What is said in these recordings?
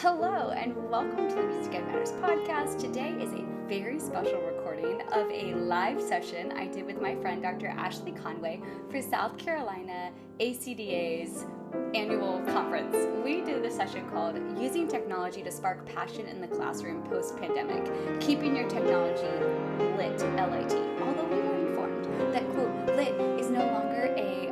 Hello and welcome to the Music Ed Matters podcast. Today is a very special recording of a live session I did with my friend Dr. Ashley Conway for South Carolina ACDA's annual conference. We did a session called Using Technology to Spark Passion in the Classroom Post-Pandemic, Keeping Your Technology Lit, L.I.T. Although we were informed that, quote, lit is no longer a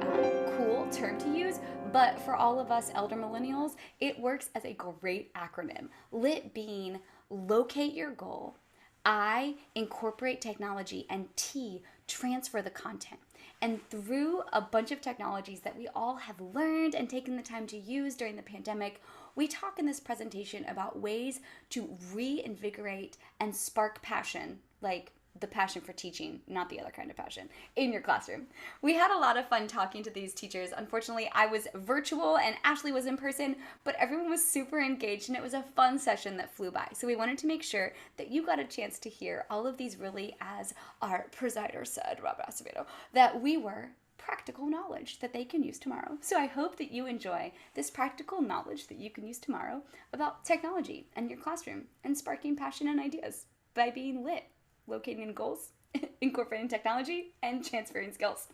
cool term to use, but for all of us elder millennials, it works as a great acronym. LIT being locate your goal, I incorporate technology, and T transfer the content. And through a bunch of technologies that we all have learned and taken the time to use during the pandemic, we talk in this presentation about ways to reinvigorate and spark passion, like the passion for teaching, not the other kind of passion, in your classroom. We had a lot of fun talking to these teachers. Unfortunately, I was virtual and Ashley was in person, but everyone was super engaged and it was a fun session that flew by. So we wanted to make sure that you got a chance to hear all of these really, as our presider said, Rob Acevedo, that we were practical knowledge that they can use tomorrow. So I hope that you enjoy this practical knowledge that you can use tomorrow about technology and your classroom and sparking passion and ideas by being lit, locating goals, incorporating technology, and transferring skills.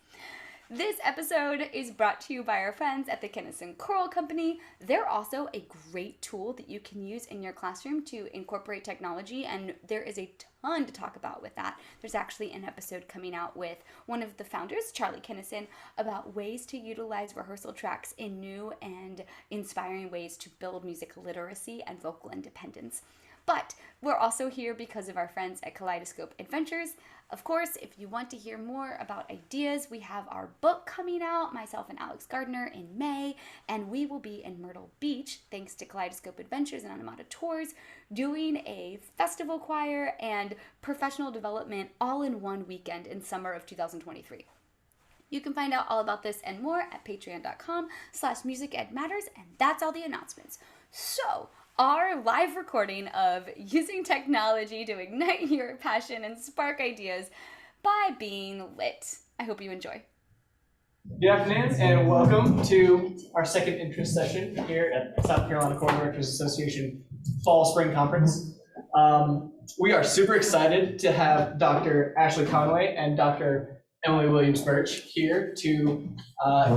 This episode is brought to you by our friends at the Kinnison Choral Company. They're also a great tool that you can use in your classroom to incorporate technology, and there is a ton to talk about with that. There's actually an episode coming out with one of the founders, Charlie Kinnison, about ways to utilize rehearsal tracks in new and inspiring ways to build music literacy and vocal independence. But we're also here because of our friends at Kaleidoscope Adventures. Of course, if you want to hear more about ideas, we have our book coming out, myself and Alex Gardner, in May, and we will be in Myrtle Beach, thanks to Kaleidoscope Adventures and Anamata Tours, doing a festival choir and professional development all in one weekend in summer of 2023. You can find out all about this and more at patreon.com/musicedmatters, and that's all the announcements. So, our live recording of using technology to ignite your passion and spark ideas by being lit. I hope you enjoy. Good afternoon and welcome to our second interest session here at South Carolina Choral Directors Association Fall Spring Conference. We are super excited to have Dr. Ashley Conway and Dr. Emily Williams-Birch here to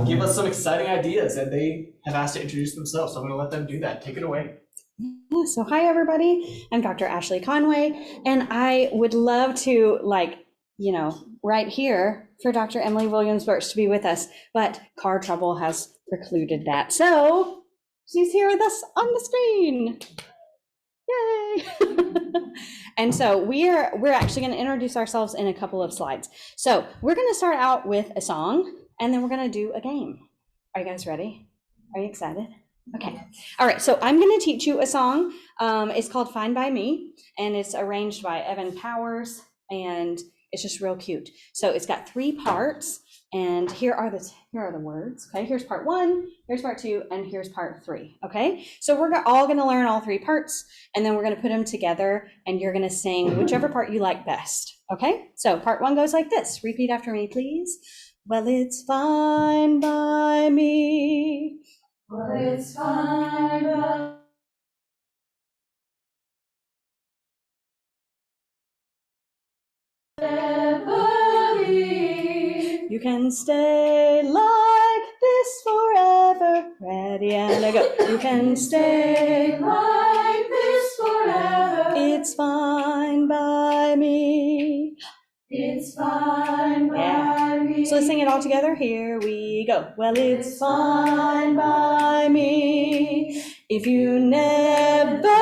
give us some exciting ideas, and they have asked to introduce themselves, so I'm going to let them do that. Take it away. So hi everybody, I'm Dr. Ashley Conway, and I would love to, right here for Dr. Emily Williams-Birch to be with us, but car trouble has precluded that. So she's here with us on the screen. Yay! And so we're actually going to introduce ourselves in a couple of slides. So we're going to start out with a song, and then we're going to do a game. Are you guys ready? Are you excited? Okay. All right. So I'm going to teach you a song. It's called Fine by Me, and it's arranged by Evan Powers, and it's just real cute. So it's got 3 parts, and here are the words. Okay. Here's part 1, here's part 2, and here's part 3. Okay. So we're all going to learn all 3 parts, and then we're going to put them together, and you're going to sing whichever part you like best. Okay. So part 1 goes like this. Repeat after me, please. Well, it's fine by me. Well, it's fine by me. You can stay like this forever. Ready and I go. You can stay like this forever. It's fine by me. It's fine by me. So let's sing it all together. Here we go. Well, it's fine by me. If you never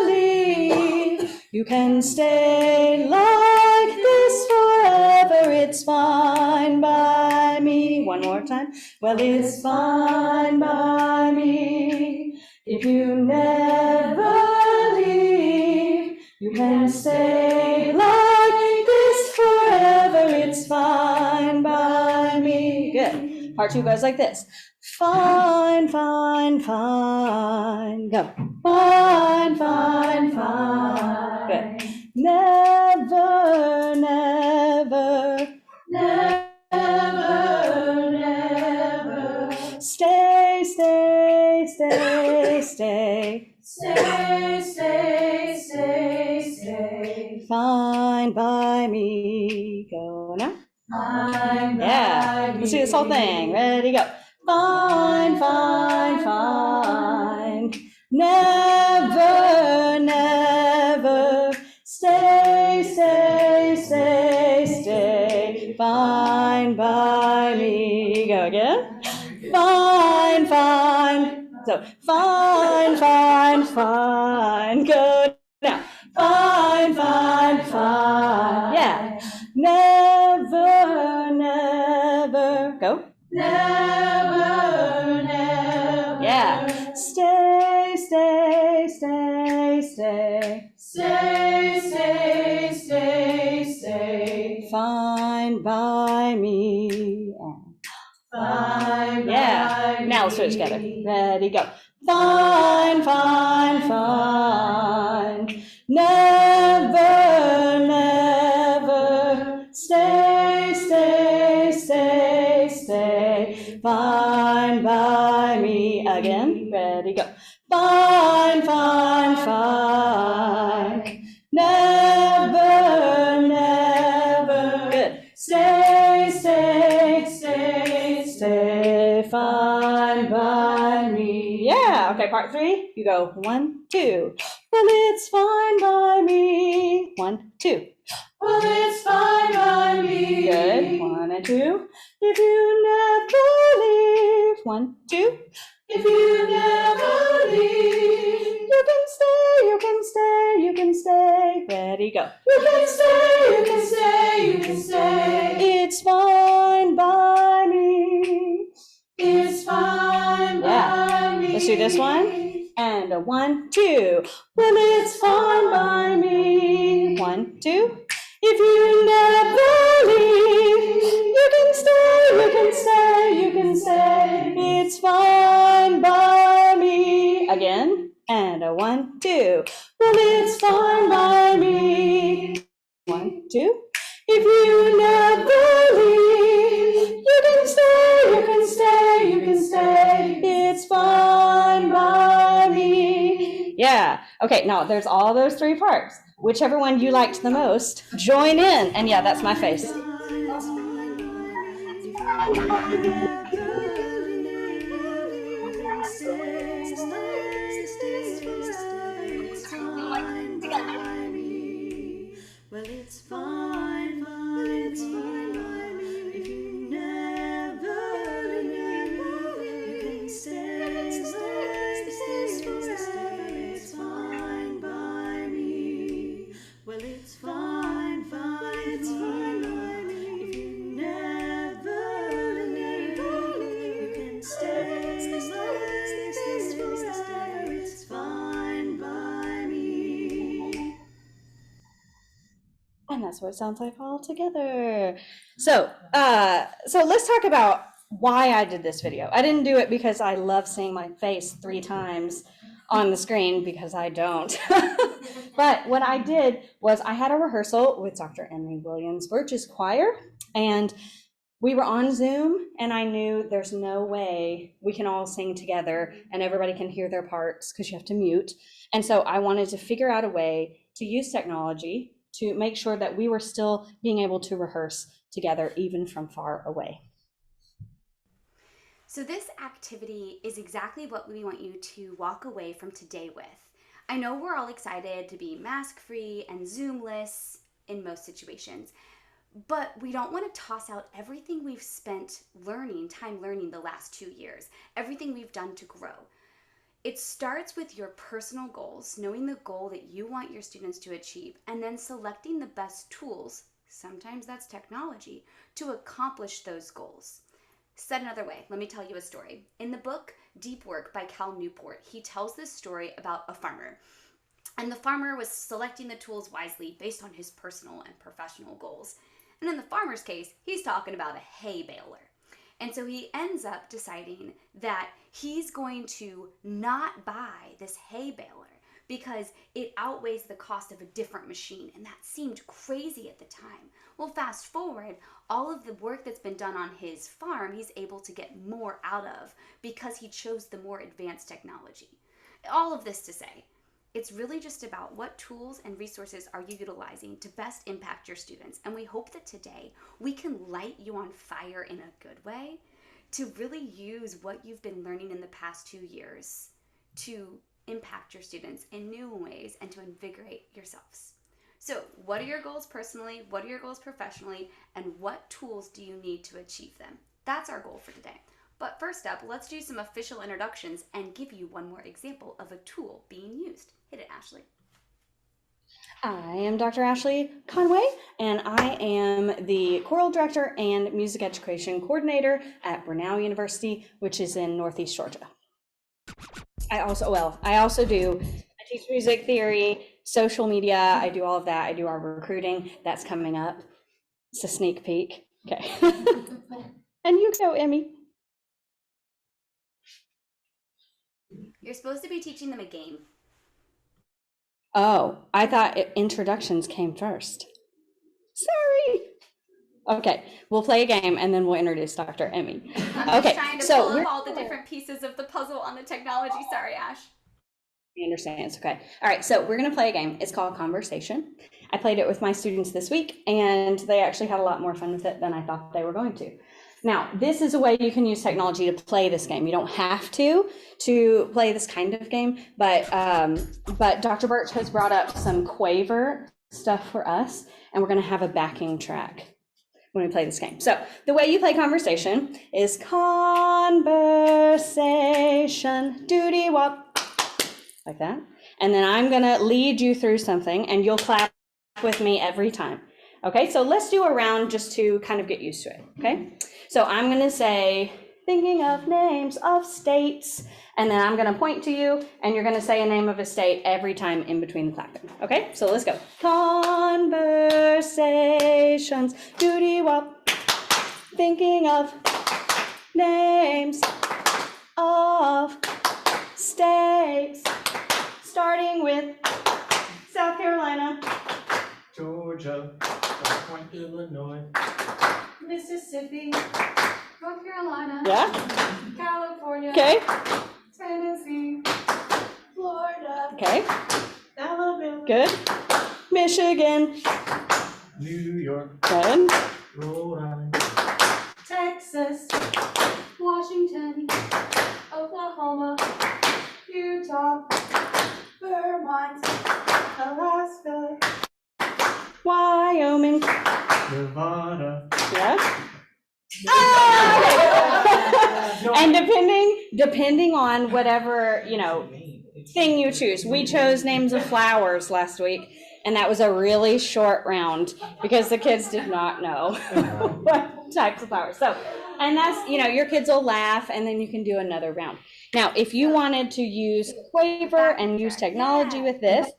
leave, you can stay like this forever. It's fine by me. One more time. Well, it's fine by me. If you never leave, you can stay like this forever. It's fine by me. Good. Part 2 goes like this. Fine, fine, fine. Go. Fine, fine, fine. Good. Never, never. Never, never. Stay, stay, stay, stay. Stay, stay, stay, stay. Fine by me. Go now. Fine Yeah. by Let's do this whole thing. me. Ready, go. Fine, fine, fine. Never, never. Stay, stay, stay, stay. Fine by me. Go again. Fine, fine. So, fine, fine, fine. Go now. Fine, fine, fine. Yeah. Never, never. Go. Never, never. Yeah. Stay, stay, stay, stay. Stay, stay, stay, stay. Fine by me. Fine Yeah. by Now let's do it together. me. Ready, go. Fine, fine, fine. Never, never. Stay, stay, stay, stay. Fine by me. Again. Ready, go. Fine, fine, fine. Never, never. Good. Stay, stay, stay, stay. Fine by me. Yeah. Okay, part 3. You go 1, 2. Well, it's fine by me. 1, 2. Well, it's fine by me. Good. 1 and 2. If you never leave. 1, 2. If you never leave, You can stay, you can stay, you can stay. Ready, go. you can stay, you can stay, you can stay. It's fine by me. It's fine by me. Let's do this one. And a 1, 2. Well, it's fine by me. 1, 2. If you never leave, you can stay, you can stay, you can stay. It's fine by me. Again. And a 1, 2. Well, it's fine by me. 1, 2. If you never leave, you can stay, you can stay, you can stay. It's fine by me. Yeah. Okay, now there's all those 3 parts. Whichever one you liked the most, join in. And yeah, that's my face. Well, it's fine by me. If you never leave, you can stay forever. It's fine by me. Well, it's fine by me. If you never leave, you can stay forever. It's fine by me. And that's what it sounds like all together. So let's talk about why I did this video. I didn't do it because I love seeing my face 3 times on the screen, because I don't. But what I did was I had a rehearsal with Dr. Emily Williams-Birch's choir, and we were on Zoom, and I knew there's no way we can all sing together and everybody can hear their parts because you have to mute. And so I wanted to figure out a way to use technology to make sure that we were still being able to rehearse together even from far away. So this activity is exactly what we want you to walk away from today with. I know we're all excited to be mask-free and Zoom-less in most situations, but we don't want to toss out everything we've spent time learning the last 2 years, everything we've done to grow. It starts with your personal goals, knowing the goal that you want your students to achieve, and then selecting the best tools, sometimes that's technology, to accomplish those goals. Said another way, let me tell you a story. In the book Deep Work by Cal Newport, he tells this story about a farmer. And the farmer was selecting the tools wisely based on his personal and professional goals. And in the farmer's case, he's talking about a hay baler. And so he ends up deciding that he's going to not buy this hay baler because it outweighs the cost of a different machine. And that seemed crazy at the time. Well, fast forward, all of the work that's been done on his farm, he's able to get more out of because he chose the more advanced technology. all of this to say, it's really just about what tools and resources are you utilizing to best impact your students. And we hope that today we can light you on fire in a good way to really use what you've been learning in the past 2 years to impact your students in new ways and to invigorate yourselves. So what are your goals personally? What are your goals professionally? And what tools do you need to achieve them? That's our goal for today. But first up, let's do some official introductions and give you one more example of a tool being used. Hit it, Ashley. I am Dr. Ashley Conway, and I am the choral director and music education coordinator at Brenau University, which is in Northeast Georgia. I also teach music theory, social media. I do all of that. I do our recruiting. That's coming up. It's a sneak peek. Okay. And you go, Emmy. You're supposed to be teaching them a game. Oh, I thought introductions came first. Sorry. Okay, we'll play a game and then we'll introduce Dr. Emmy. I'm Okay, just trying to so pull up all the different pieces of the puzzle on the technology. Sorry, Ash. I understand, it's okay. All right, so we're gonna play a game. It's called Conversation. I played it with my students this week and they actually had a lot more fun with it than I thought they were going to. Now, this is a way you can use technology to play this game. You don't have to play this kind of game, but Dr. Birch has brought up some Quaver stuff for us, and we're gonna have a backing track when we play this game. So the way you play Conversation is conversation, doody wop, like that. And then I'm gonna lead you through something and you'll clap with me every time. Okay, so let's do a round just to kind of get used to it, okay? So I'm gonna say, thinking of names of states, and then I'm gonna point to you and you're gonna say a name of a state every time in between the clapping, okay? So let's go. Conversations, doody wop, thinking of names of states, starting with South Carolina, Georgia, Point, Illinois, Mississippi, North Carolina, yeah, California, okay, Tennessee, Florida, okay, Alabama, good, Michigan, New York, good, Rhode Island, Texas, Washington, Oklahoma, Utah, Vermont, Alaska, Wyoming, Nevada. yeah. And depending on whatever, thing you choose. We chose names of flowers last week, and that was a really short round because the kids did not know what types of flowers. So, and that's, your kids will laugh and then you can do another round. Now, if you wanted to use Quaver and use technology with this,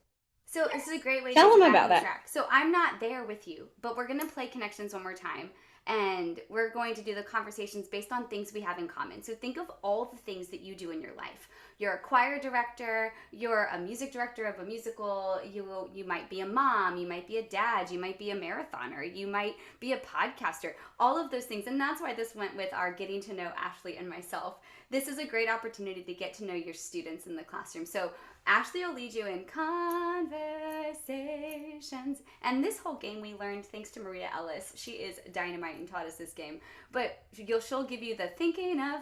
So this is a great way Tell to them about that. track. So I'm not there with you, but we're going to play Connections one more time. And we're going to do the conversations based on things we have in common. So think of all the things that you do in your life. You're a choir director, you're a music director of a musical, you might be a mom, you might be a dad, you might be a marathoner, you might be a podcaster, all of those things. And that's why this went with our getting to know Ashley and myself. This is a great opportunity to get to know your students in the classroom. So Ashley will lead you in conversations. And this whole game we learned thanks to Maria Ellis. She is dynamite and taught us this game. But she'll give you the thinking of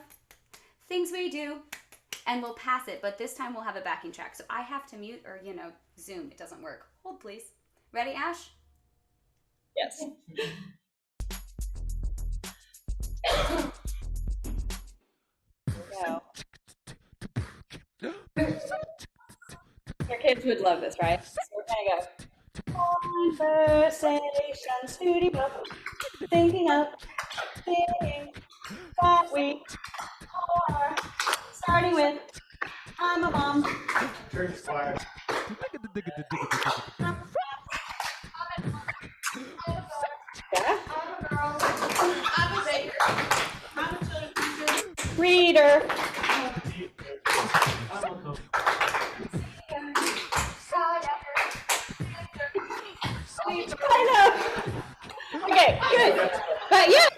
things we do, and we'll pass it. But this time we'll have a backing track. So I have to mute or, Zoom. It doesn't work. Hold, please. Ready, Ash? yes. Go. Your kids would love this, right? So we're gonna go. Conversations, duty book, thinking of things that we are. Starting with, I'm a mom. Church choir. Yeah. I'm a girl, I'm a baker, I'm a children's teacher, Reader. I'm a cook. I know. Okay, good. But yes.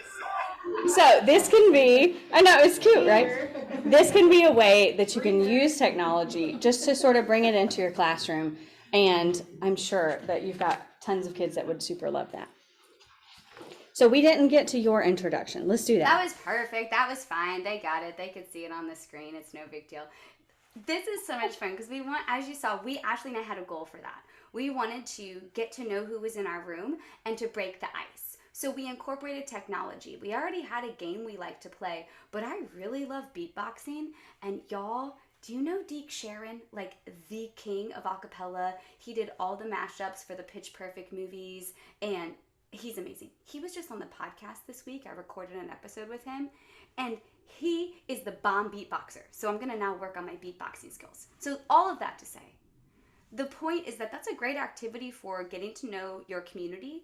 So this can be, I know, it's cute, right? this can be a way that you can use technology just to sort of bring it into your classroom. And I'm sure that you've got tons of kids that would super love that. So we didn't get to your introduction. Let's do that. That was perfect. That was fine. They got it. They could see it on the screen. It's no big deal. This is so much fun because we want, as you saw, Ashley and I had a goal for that. We wanted to get to know who was in our room and to break the ice. So we incorporated technology. We already had a game we like to play, but I really love beatboxing. And y'all, do you know Deke Sharon, like the king of acapella? He did all the mashups for the Pitch Perfect movies, and he's amazing. He was just on the podcast this week. I recorded an episode with him, and he is the bomb beatboxer. So I'm going to now work on my beatboxing skills. So all of that to say, the point is that that's a great activity for getting to know your community,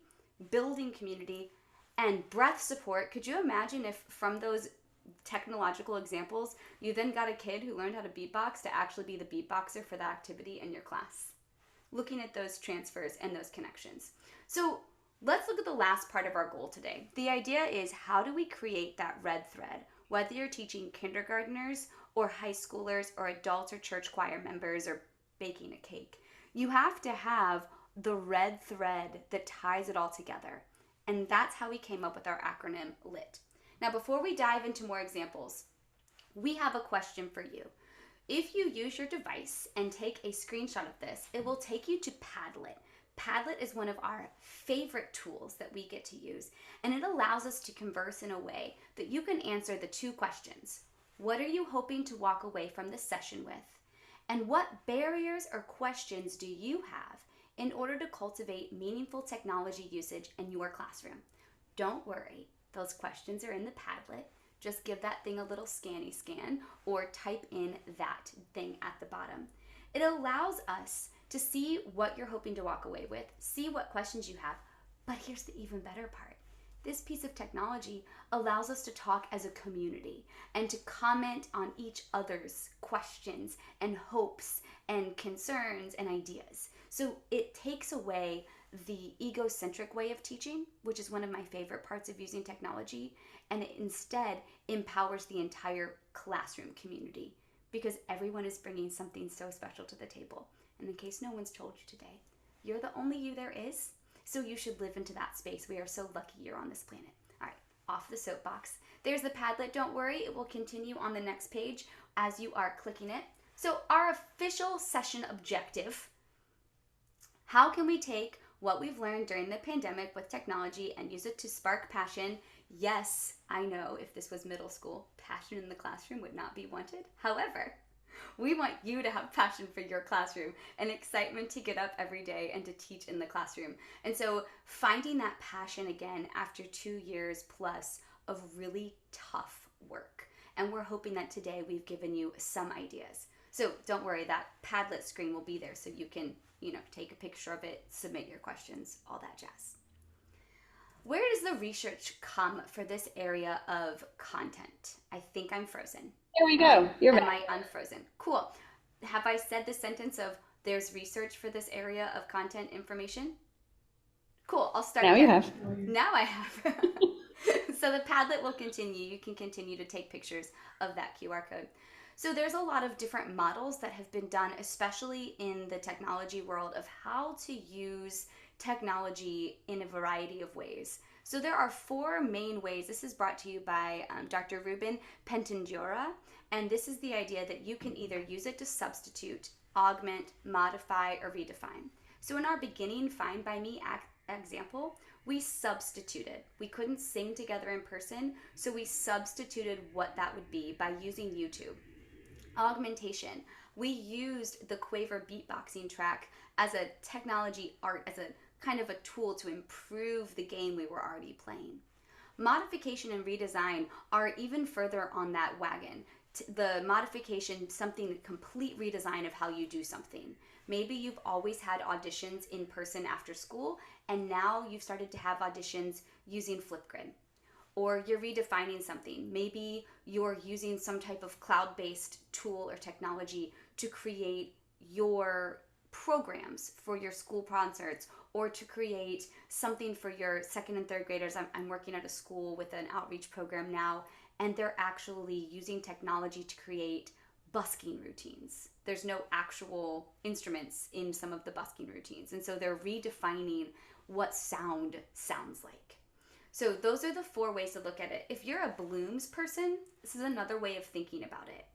building community, and breath support. Could you imagine if from those technological examples, you then got a kid who learned how to beatbox to actually be the beatboxer for the activity in your class? Looking at those transfers and those connections. So let's look at the last part of our goal today. The idea is, how do we create that red thread? Whether you're teaching kindergartners or high schoolers or adults or church choir members or baking a cake, you have to have the red thread that ties it all together. And that's how we came up with our acronym LIT. Now, before we dive into more examples, we have a question for you. If you use your device and take a screenshot of this, it will take you to Padlet. Padlet is one of our favorite tools that we get to use, and it allows us to converse in a way that you can answer the two questions. What are you hoping to walk away from this session with? And what barriers or questions do you have in order to cultivate meaningful technology usage in your classroom? Don't worry, those questions are in the Padlet. Just give that thing a little scanny scan or type in that thing at the bottom. It allows us to see what you're hoping to walk away with, see what questions you have. But here's the even better part. This piece of technology allows us to talk as a community and to comment on each other's questions and hopes and concerns and ideas. So it takes away the egocentric way of teaching, which is one of my favorite parts of using technology, and it instead empowers the entire classroom community because everyone is bringing something so special to the table. And in case no one's told you today, you're the only you there is, so you should live into that space. We are so lucky you're on this planet. All right, off the soapbox. There's the Padlet. Don't worry, it will continue on the next page as you are clicking it. So our official session objective: how can we take what we've learned during the pandemic with technology and use it to spark passion? Yes, I know if this was middle school, passion in the classroom would not be wanted. However, we want you to have passion for your classroom and excitement to get up every day and to teach in the classroom. And so finding that passion again after 2 years plus of really tough work. And we're hoping that today we've given you some ideas. So don't worry, that Padlet screen will be there so you can, take a picture of it, submit your questions, all that jazz. Where does the research come for this area of content? I think I'm frozen. There we go. You're Am back. I unfrozen? Cool. Have I said the sentence of there's research for this area of content information? Cool. I'll start Now there. you have. Now I have. So the Padlet will continue. You can continue to take pictures of that QR code. So there's a lot of different models that have been done, especially in the technology world, of how to use technology in a variety of ways. So there are 4 main ways. This is brought to you by Dr. Ruben Pentangura, and this is the idea that you can either use it to substitute, augment, modify, or redefine. So in our beginning Find by Me example, we substituted. We couldn't sing together in person, so we substituted what that would be by using YouTube. Augmentation. We used the Quaver beatboxing track as a technology art, as a kind of a tool to improve the game we were already playing. Modification and redesign are even further on that wagon. The modification, something, complete redesign of how you do something. Maybe you've always had auditions in person after school, and now you've started to have auditions using Flipgrid. Or you're redefining something. Maybe you're using some type of cloud-based tool or technology to create your programs for your school concerts, or to create something for your 2nd and 3rd graders. I'm working at a school with an outreach program now, and they're actually using technology to create busking routines. There's no actual instruments in some of the busking routines, and so they're redefining what sound sounds like. So those are the 4 ways to look at it. If you're a Bloom's person, this is another way of thinking about it.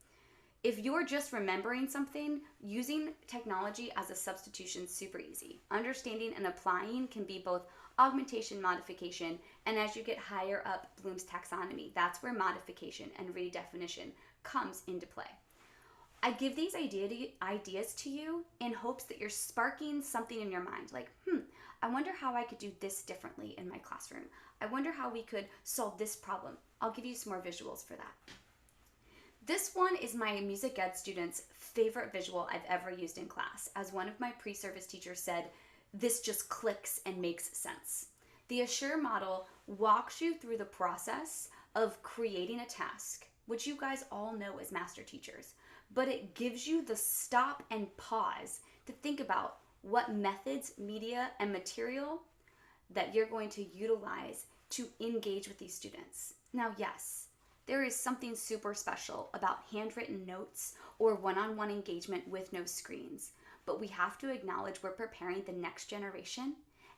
If you're just remembering something, using technology as a substitution is super easy. Understanding and applying can be both augmentation, modification, and as you get higher up Bloom's taxonomy, that's where modification and redefinition comes into play. I give these ideas to you in hopes that you're sparking something in your mind, like, I wonder how I could do this differently in my classroom. I wonder how we could solve this problem. I'll give you some more visuals for that. This one is my music ed students' favorite visual I've ever used in class. As one of my pre-service teachers said, this just clicks and makes sense. The Assure model walks you through the process of creating a task, which you guys all know as master teachers, but it gives you the stop and pause to think about what methods, media, and material that you're going to utilize to engage with these students. Now, yes, there is something super special about handwritten notes or one-on-one engagement with no screens, but we have to acknowledge we're preparing the next generation,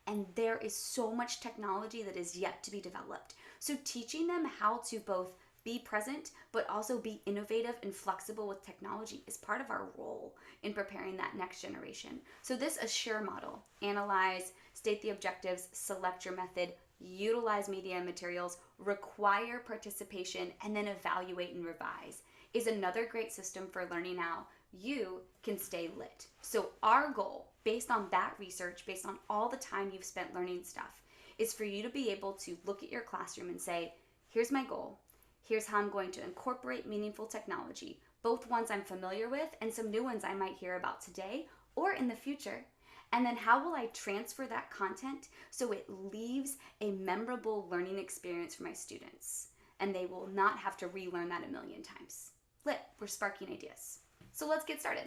and there is so much technology that is yet to be developed. So teaching them how to both be present, but also be innovative and flexible with technology is part of our role in preparing that next generation. So this Assure model, analyze, state the objectives, select your method, utilize media and materials, require participation, and then evaluate and revise, is another great system for learning how you can stay lit. So our goal, based on that research, based on all the time you've spent learning stuff, is for you to be able to look at your classroom and say, here's my goal. Here's how I'm going to incorporate meaningful technology, both ones I'm familiar with and some new ones I might hear about today or in the future. And then how will I transfer that content so it leaves a memorable learning experience for my students and they will not have to relearn that a million times. Lit, we're sparking ideas. So let's get started.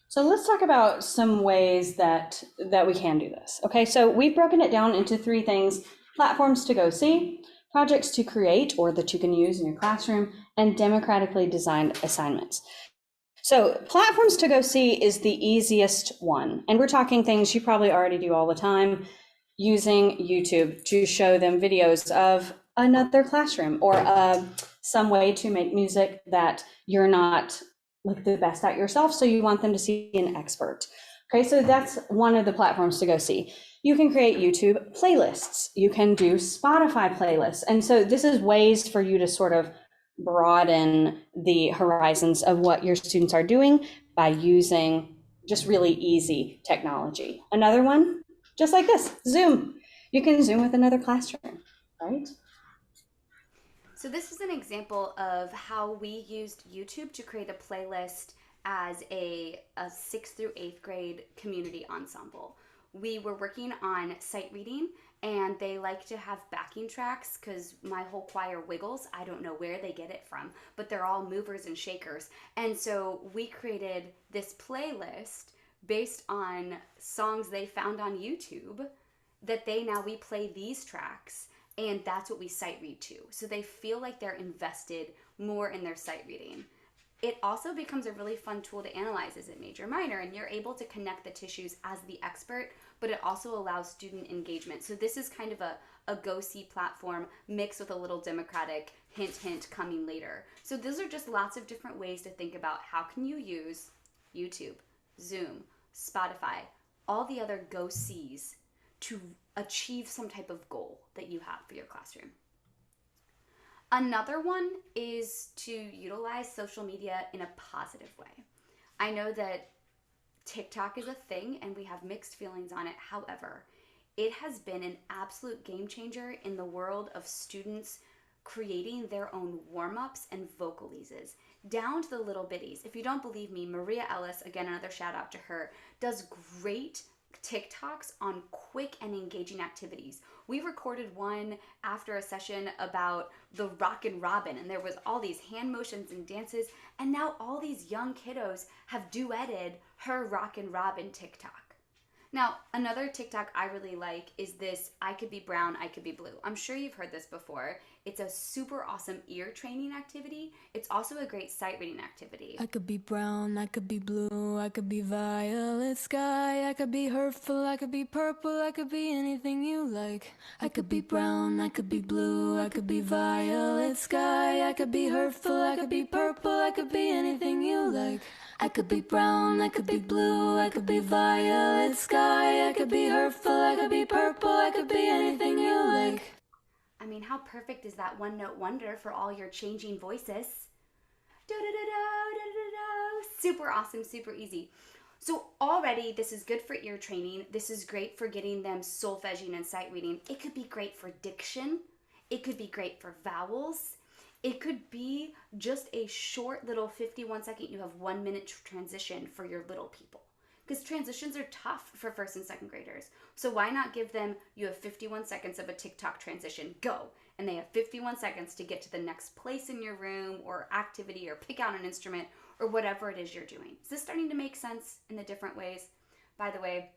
So let's talk about some ways that we can do this. Okay, so we've broken it down into 3 things: platforms to go see, projects to create or that you can use in your classroom, and democratically designed assignments. So platforms to go see is the easiest one. And we're talking things you probably already do all the time, using YouTube to show them videos of another classroom or some way to make music that you're not like the best at yourself, so you want them to see an expert. Okay, so that's one of the platforms to go see. You can create YouTube playlists. You can do Spotify playlists. And so this is ways for you to sort of broaden the horizons of what your students are doing by using just really easy technology. Another one, just like this, Zoom. You can Zoom with another classroom, right? So this is an example of how we used YouTube to create a playlist as a 6th through 8th grade community ensemble. We were working on sight reading, and they like to have backing tracks because my whole choir wiggles. I don't know where they get it from, but they're all movers and shakers. And so we created this playlist based on songs they found on YouTube that we play these tracks, and that's what we sight read to. So they feel like they're invested more in their sight reading. It also becomes a really fun tool to analyze, is it major, minor, and you're able to connect the tissues as the expert, but it also allows student engagement. So this is kind of a go-see platform mixed with a little democratic hint, hint coming later. So those are just lots of different ways to think about how can you use YouTube, Zoom, Spotify, all the other go-sees to achieve some type of goal that you have for your classroom. Another one is to utilize social media in a positive way. I know that TikTok is a thing and we have mixed feelings on it. However, it has been an absolute game changer in the world of students creating their own warm-ups and vocalises, down to the little bitties. If you don't believe me, Maria Ellis, again, another shout out to her, does great TikToks on quick and engaging activities. We recorded one after a session about the Rockin' Robin, and there was all these hand motions and dances, and now all these young kiddos have duetted her Rockin' Robin TikTok. Now, another TikTok I really like is this I could be brown, I could be blue. I'm sure you've heard this before. It's a super awesome ear training activity. It's also a great sight reading activity. I could be brown, I could be blue, I could be violet sky, I could be hurtful, I could be purple, I could be anything you like. I could be brown, I could be blue, I could be violet sky, I could be hurtful, I could be purple, I could be anything you like. I could be brown, I could be blue, I could be violet sky, I could be hurtful, I could be purple, I could be anything you like. I mean, how perfect is that one note wonder for all your changing voices? Super awesome, super easy. So already this is good for ear training. This is great for getting them solfeging and sight reading. It could be great for diction. It could be great for vowels. It could be just a short little 51-second, you have 1 minute transition for your little people. Because transitions are tough for first and second graders. So why not give them, you have 51 seconds of a TikTok transition, go. And they have 51 seconds to get to the next place in your room or activity or pick out an instrument or whatever it is you're doing. Is this starting to make sense in the different ways? By the way,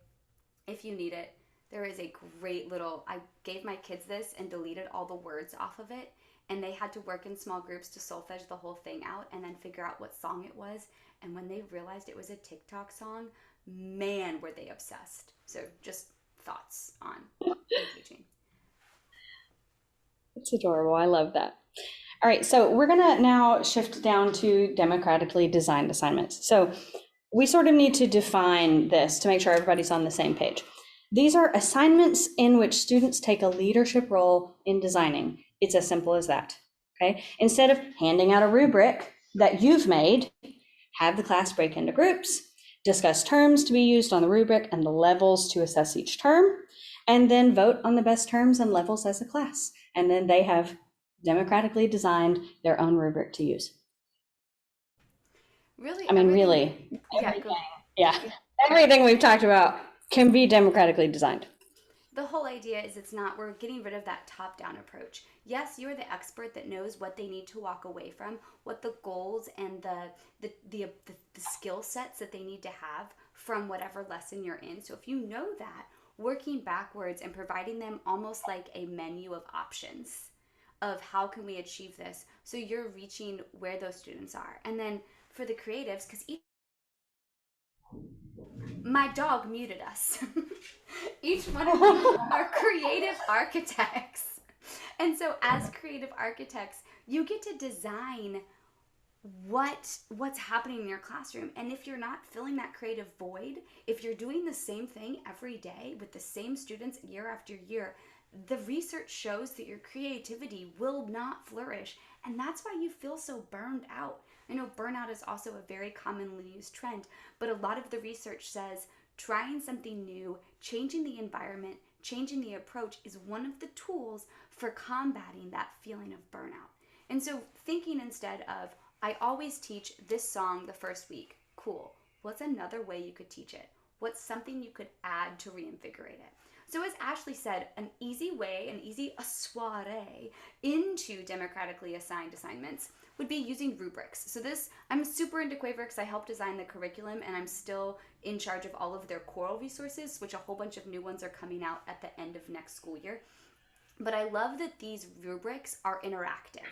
if you need it, there is a great little, I gave my kids this and deleted all the words off of it. And they had to work in small groups to solfege the whole thing out and then figure out what song it was. And when they realized it was a TikTok song, man, were they obsessed. So just thoughts on engaging. It's adorable. I love that. All right, so we're going to now shift down to democratically designed assignments. So we sort of need to define this to make sure everybody's on the same page. These are assignments in which students take a leadership role in designing. It's as simple as that, okay? Instead of handing out a rubric that you've made, have the class break into groups, discuss terms to be used on the rubric and the levels to assess each term, and then vote on the best terms and levels as a class. And then they have democratically designed their own rubric to use. Really? I mean, really, everything we've talked about can be democratically designed. The whole idea is we're getting rid of that top-down approach. Yes, you're the expert that knows what they need to walk away from, what the goals and the skill sets that they need to have from whatever lesson you're in. So if you know that, working backwards and providing them almost like a menu of options of how can we achieve this, so you're reaching where those students are. And then for the creatives, because my dog muted us. Each one of them are creative architects. And so as creative architects, you get to design what's happening in your classroom. And if you're not filling that creative void, if you're doing the same thing every day with the same students year after year, the research shows that your creativity will not flourish. And that's why you feel so burned out. I know burnout is also a very commonly used trend, but a lot of the research says trying something new, changing the environment, changing the approach is one of the tools for combating that feeling of burnout. And so thinking instead of, I always teach this song the first week, cool. What's another way you could teach it? What's something you could add to reinvigorate it? So as Ashley said, an easy way, a soiree into democratically assigned assignments would be using rubrics. So I'm super into Quaver because I helped design the curriculum and I'm still in charge of all of their choral resources, which a whole bunch of new ones are coming out at the end of next school year. But I love that these rubrics are interactive.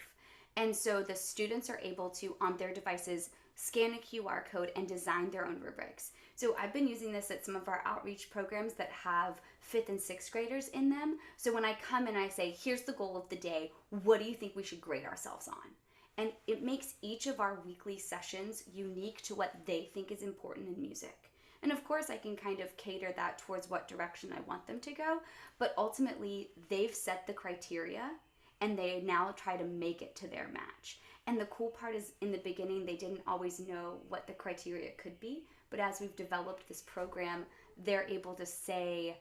And so the students are able to, on their devices, scan a QR code and design their own rubrics. So I've been using this at some of our outreach programs that have 5th and 6th graders in them. So when I come and I say, here's the goal of the day, what do you think we should grade ourselves on? And it makes each of our weekly sessions unique to what they think is important in music. And of course, I can kind of cater that towards what direction I want them to go, but ultimately they've set the criteria and they now try to make it to their match. And the cool part is in the beginning, they didn't always know what the criteria could be, but as we've developed this program, they're able to say,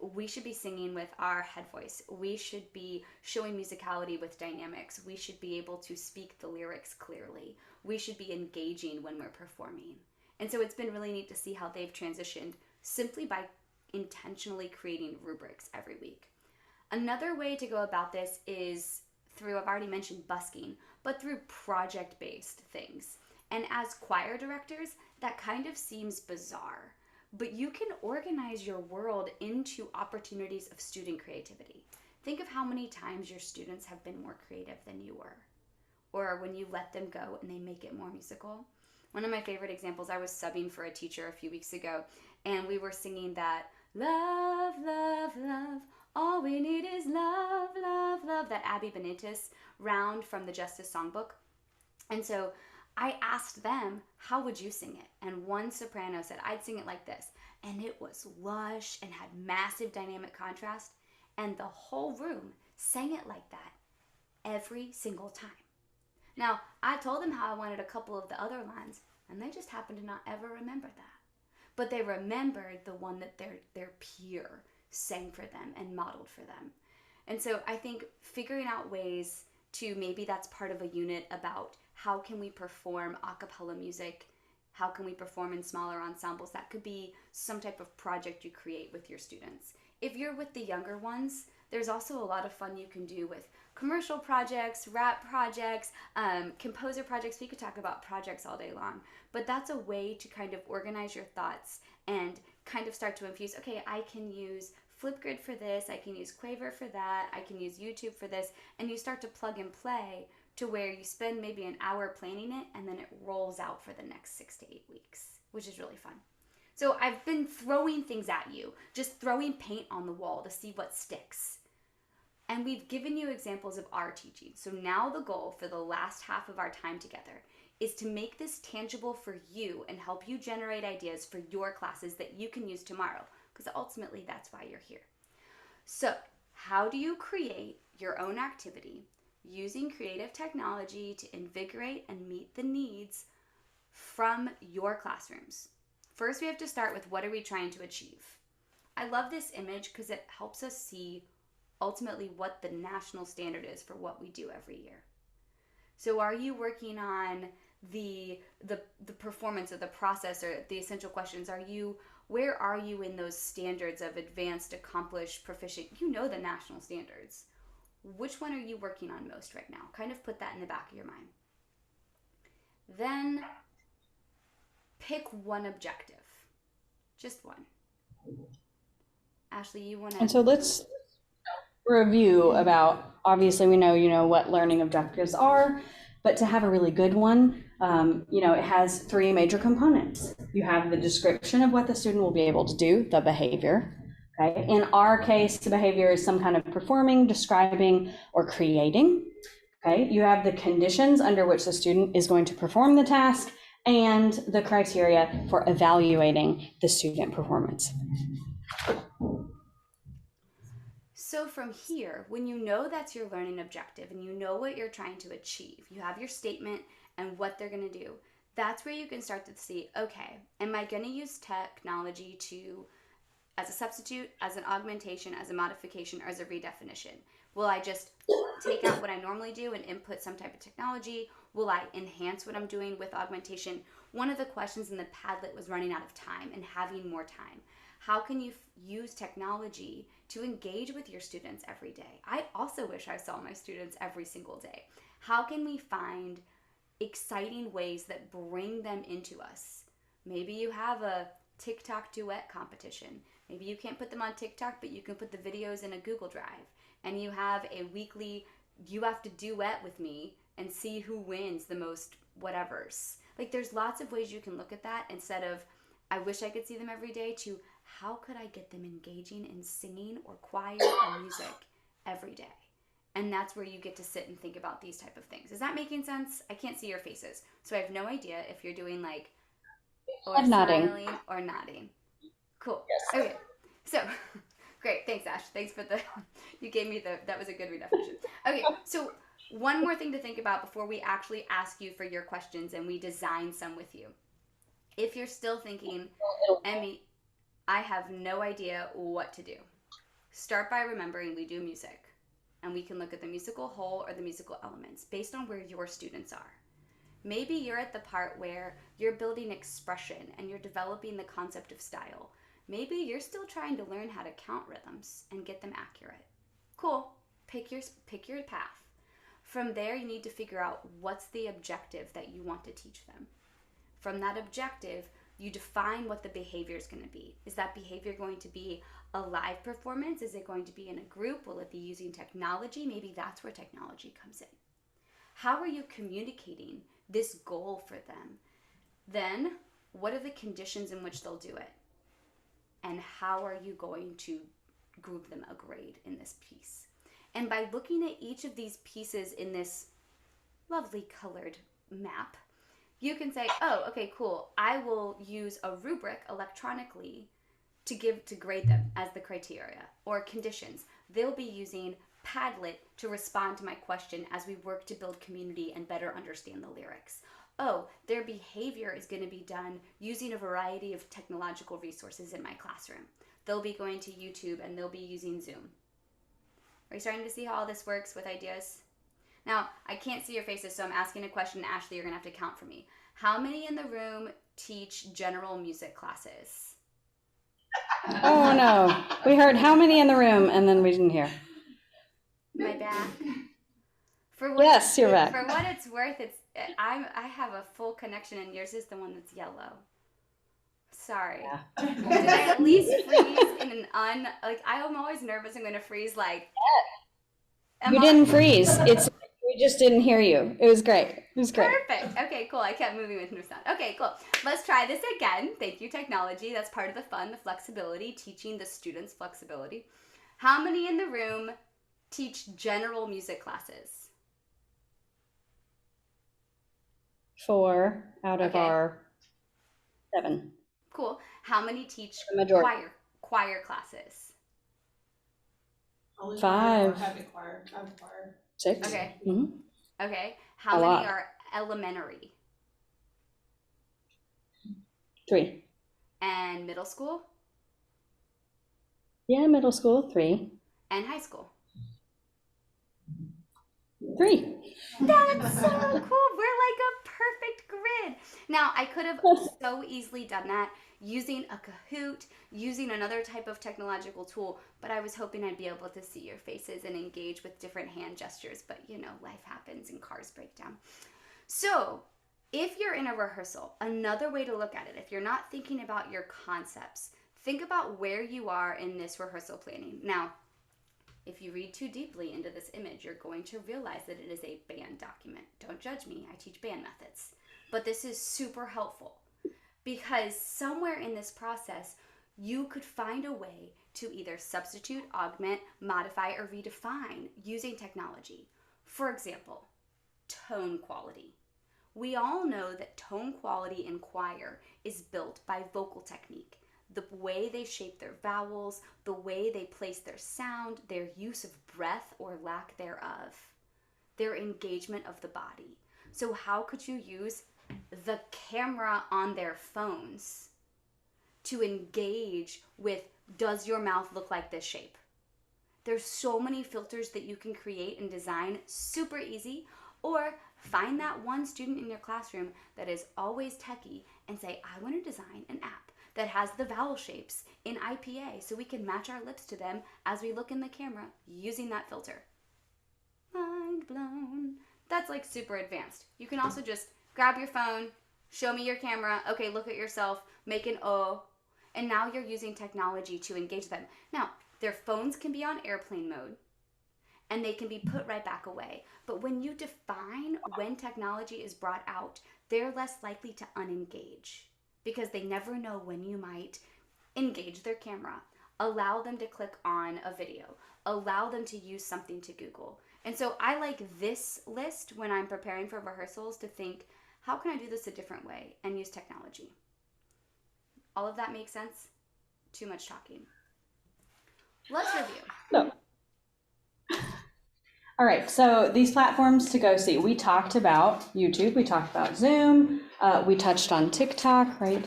we should be singing with our head voice. We should be showing musicality with dynamics. We should be able to speak the lyrics clearly. We should be engaging when we're performing. And so it's been really neat to see how they've transitioned simply by intentionally creating rubrics every week. Another way to go about this is through, I've already mentioned busking, but through project-based things. And as choir directors, that kind of seems bizarre, but you can organize your world into opportunities of student creativity. think of how many times your students have been more creative than you were, or when you let them go and they make it more musical. One of my favorite examples, I was subbing for a teacher a few weeks ago, and we were singing that love, love, love, all we need is love, love, love, that Abby Benitez round from the Justice Songbook. And so I asked them, how would you sing it? And one soprano said, I'd sing it like this. And it was lush and had massive dynamic contrast. And the whole room sang it like that every single time. Now, I told them how I wanted a couple of the other lines, and they just happened to not ever remember that. But they remembered the one that their peer sang for them and modeled for them. And so I think figuring out ways to, maybe that's part of a unit about how can we perform a cappella music, how can we perform in smaller ensembles. That could be some type of project you create with your students. If you're with the younger ones, there's also a lot of fun you can do with commercial projects, rap projects, composer projects. We could talk about projects all day long, but that's a way to kind of organize your thoughts and kind of start to infuse, okay, I can use Flipgrid for this, I can use Quaver for that, I can use YouTube for this, and you start to plug and play to where you spend maybe an hour planning it and then it rolls out for the next 6 to 8 weeks, which is really fun. So I've been throwing things at you, just throwing paint on the wall to see what sticks. And we've given you examples of our teaching. So now the goal for the last half of our time together is to make this tangible for you and help you generate ideas for your classes that you can use tomorrow, because ultimately that's why you're here. So how do you create your own activity using creative technology to invigorate and meet the needs from your classrooms? First, we have to start with, what are we trying to achieve? I love this image because it helps us see ultimately what the national standard is for what we do every year. So are you working on the performance of the process or the essential questions? Where are you in those standards of advanced, accomplished, proficient? You know the national standards. Which one are you working on most right now? Kind of put that in the back of your mind. Then pick one objective. Just one. Ashley, you want to... And so let's review about, obviously we know, what learning objectives are, but to have a really good one, it has 3 major components. You have the description of what the student will be able to do, the behavior. Okay. In our case, the behavior is some kind of performing, describing, or creating. Okay. You have the conditions under which the student is going to perform the task and the criteria for evaluating the student performance. So from here, when you know that's your learning objective and you know what you're trying to achieve, you have your statement and what they're going to do, that's where you can start to see, okay, am I going to use technology as a substitute, as an augmentation, as a modification, or as a redefinition? Will I just take out what I normally do and input some type of technology? Will I enhance what I'm doing with augmentation? One of the questions in the Padlet was running out of time and having more time. How can you use technology to engage with your students every day? I also wish I saw my students every single day. How can we find exciting ways that bring them into us? Maybe you have a TikTok duet competition. Maybe you can't put them on TikTok, but you can put the videos in a Google Drive. And you have a weekly, you have to duet with me and see who wins the most whatevers. Like, there's lots of ways you can look at that instead of, I wish I could see them every day, to how could I get them engaging in singing or choir or music every day? And that's where you get to sit and think about these type of things. Is that making sense? I can't see your faces, so I have no idea if you're doing like, or I'm nodding. smiling or nodding. Cool. Yes. Okay. So, great. Thanks, Ash. Thanks for you gave me that was a good redefinition. Okay. So one more thing to think about before we actually ask you for your questions and we design some with you. If you're still thinking, Emmy, I have no idea what to do, start by remembering we do music, and we can look at the musical whole or the musical elements based on where your students are. Maybe you're at the part where you're building expression and you're developing the concept of style. Maybe you're still trying to learn how to count rhythms and get them accurate. Cool. Pick your path. From there, you need to figure out what's the objective that you want to teach them. From that objective, You define what the behavior is going to be. Is that behavior going to be a live performance? Is it going to be in a group? Will it be using technology? Maybe that's where technology comes in. How are you communicating this goal for them? Then, what are the conditions in which they'll do it? And how are you going to group them a grade in this piece? And by looking at each of these pieces in this lovely colored map, you can say, oh, okay, cool. I will use a rubric electronically to grade them as the criteria or conditions. They'll be using Padlet to respond to my question as we work to build community and better understand the lyrics. Oh, their behavior is going to be done using a variety of technological resources in my classroom. They'll be going to YouTube and they'll be using Zoom. Are you starting to see how all this works with ideas? Now, I can't see your faces, so I'm asking a question. Ashley, you're going to have to count for me. How many in the room teach general music classes? Oh, no. We heard how many in the room, and then we didn't hear. Am I back? Yes, you're back. For what it's worth, I have a full connection, and yours is the one that's yellow. Sorry. Yeah. Did I at least freeze in an I'm always nervous I'm going to freeze like. You didn't freeze. We just didn't hear you. It was great. It was great. Perfect. Okay, cool. I kept moving with no sound. Okay, cool. Let's try this again. Thank you, technology. That's part of the fun, the flexibility, teaching the students flexibility. How many in the room teach general music classes? 4 out of Okay. our 7. Cool. How many teach The majority. choir classes? 5. I have a choir. 6. Okay. Mm-hmm. Okay. How A many lot. are elementary? 3. And middle school? Yeah, middle school, 3. And high school? 3. That's so cool. We're like a perfect grid. Now, I could have so easily done that using a Kahoot, using another type of technological tool, but I was hoping I'd be able to see your faces and engage with different hand gestures, but life happens and cars break down. So, if you're in a rehearsal, another way to look at it, if you're not thinking about your concepts, think about where you are in this rehearsal planning. Now, if you read too deeply into this image, you're going to realize that it is a band document. Don't judge me, I teach band methods. But this is super helpful because somewhere in this process, you could find a way to either substitute, augment, modify, or redefine using technology. For example, tone quality. We all know that tone quality in choir is built by vocal technique. The way they shape their vowels, the way they place their sound, their use of breath or lack thereof, their engagement of the body. So how could you use the camera on their phones to engage with, does your mouth look like this shape? There's so many filters that you can create and design, super easy. Or find that one student in your classroom that is always techie and say, I want to design an app that has the vowel shapes in IPA so we can match our lips to them as we look in the camera using that filter. Mind blown. That's like super advanced. You can also just grab your phone, show me your camera, okay, look at yourself, make an O, and now you're using technology to engage them. Now, their phones can be on airplane mode, and they can be put right back away. But when you define when technology is brought out, they're less likely to unengage because they never know when you might engage their camera, allow them to click on a video, allow them to use something to Google. And so I like this list when I'm preparing for rehearsals to think, how can I do this a different way and use technology? All of that makes sense? Too much talking. Let's review. No. All right, so these platforms to go see. We talked about YouTube, we talked about Zoom, we touched on TikTok, right?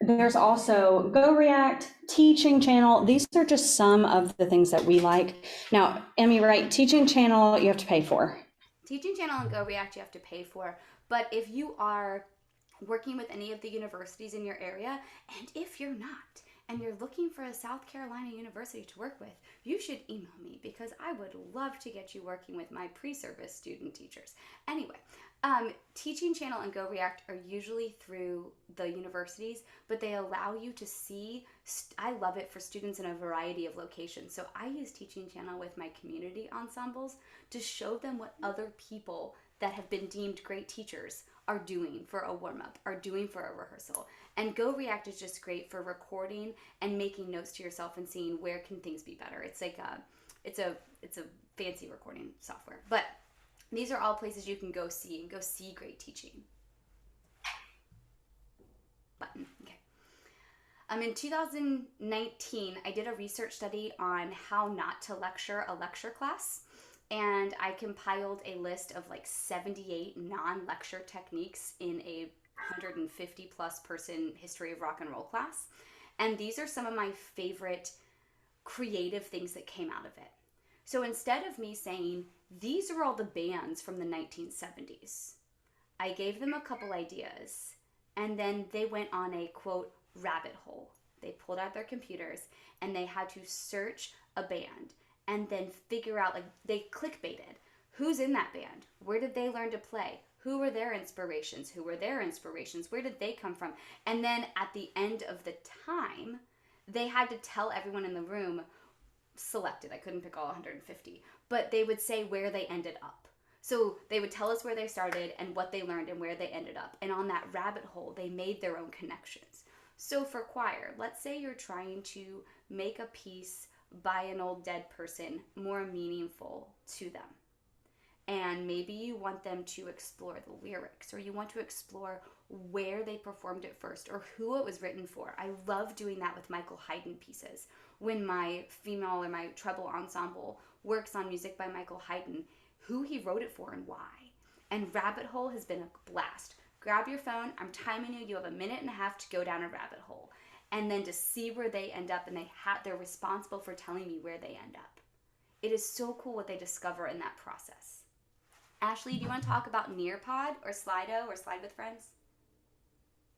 There's also Go React, Teaching Channel. These are just some of the things that we like. Now, Emmy, right, Teaching Channel you have to pay for. Teaching Channel and Go React you have to pay for, but if you are working with any of the universities in your area, and if you're not, and you're looking for a South Carolina university to work with, you should email me because I would love to get you working with my pre-service student teachers. Anyway, Teaching Channel and Go React are usually through the universities, but they allow you to see, I love it for students in a variety of locations. So I use Teaching Channel with my community ensembles to show them what other people that have been deemed great teachers are doing for a warm-up, are doing for a rehearsal. And Go React is just great for recording and making notes to yourself and seeing where can things be better. It's like it's a fancy recording software. But these are all places you can go see great teaching. Button, okay. In 2019, I did a research study on how not to lecture a lecture class, and I compiled a list of like 78 non-lecture techniques in a 150 plus person history of rock and roll class. And these are some of my favorite creative things that came out of it. So instead of me saying, these are all the bands from the 1970s, I gave them a couple ideas, and then they went on a, quote, rabbit hole. They pulled out their computers, and they had to search a band, and then figure out, like, they clickbaited. Who's in that band? Where did they learn to play? Who were their inspirations? Who were their inspirations? Where did they come from? And then at the end of the time, they had to tell everyone in the room, selected, I couldn't pick all 150, but they would say where they ended up. So they would tell us where they started and what they learned and where they ended up. And on that rabbit hole, they made their own connections. So for choir, let's say you're trying to make a piece by an old dead person more meaningful to them. And maybe you want them to explore the lyrics, or you want to explore where they performed it first or who it was written for. I love doing that with Michael Haydn pieces. When my female or my treble ensemble works on music by Michael Haydn, who he wrote it for and why. And rabbit hole has been a blast. Grab your phone, I'm timing you, you have a minute and a half to go down a rabbit hole. And then to see where they end up, and they're responsible for telling me where they end up. It is so cool what they discover in that process. Ashley, do you want to talk about Nearpod or Slido or Slide with Friends?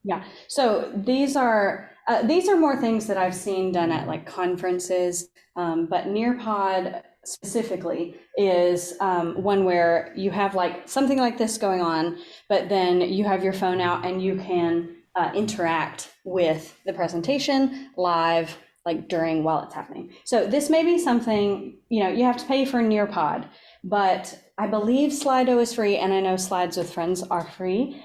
Yeah, so these are more things that I've seen done at like conferences, but Nearpod specifically is one where you have like something like this going on, but then you have your phone out and you can interact with the presentation live, like while it's happening. So this may be something, you have to pay for Nearpod, but I believe Slido is free, and I know Slides with Friends are free.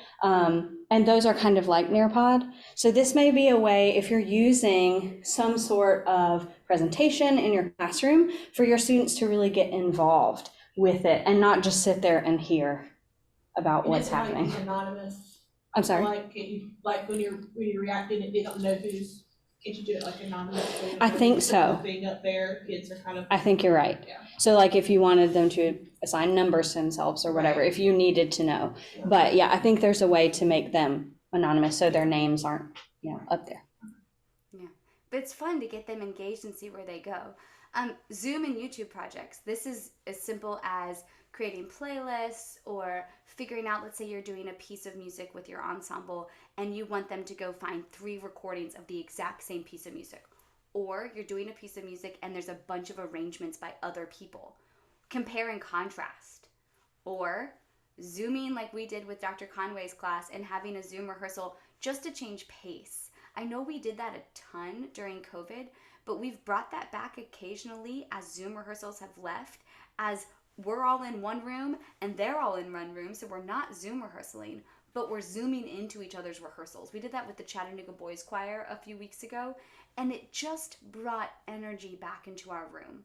And those are kind of like Nearpod. So this may be a way, if you're using some sort of presentation in your classroom, for your students to really get involved with it and not just sit there and hear about what's happening. Like anonymous. I'm sorry? Like when you're reacting and they don't know who's, can't you do it like anonymous? So I think so. Thing up there, kids are kind of. I think you're right. Yeah. So like if you wanted them to assign numbers to themselves or whatever, Right. if you needed to know. Yeah. But yeah, I think there's a way to make them anonymous so their names aren't, up there. Yeah, but it's fun to get them engaged and see where they go. Zoom and YouTube projects. This is as simple as creating playlists or figuring out, let's say you're doing a piece of music with your ensemble and you want them to go find 3 recordings of the exact same piece of music. Or you're doing a piece of music and there's a bunch of arrangements by other people. Compare and contrast. Or Zooming like we did with Dr. Conway's class and having a Zoom rehearsal just to change pace. I know we did that a ton during COVID, but we've brought that back occasionally as Zoom rehearsals have left, as we're all in one room and they're all in one room, so we're not Zoom rehearsaling, but we're Zooming into each other's rehearsals. We did that with the Chattanooga Boys Choir a few weeks ago, and it just brought energy back into our room.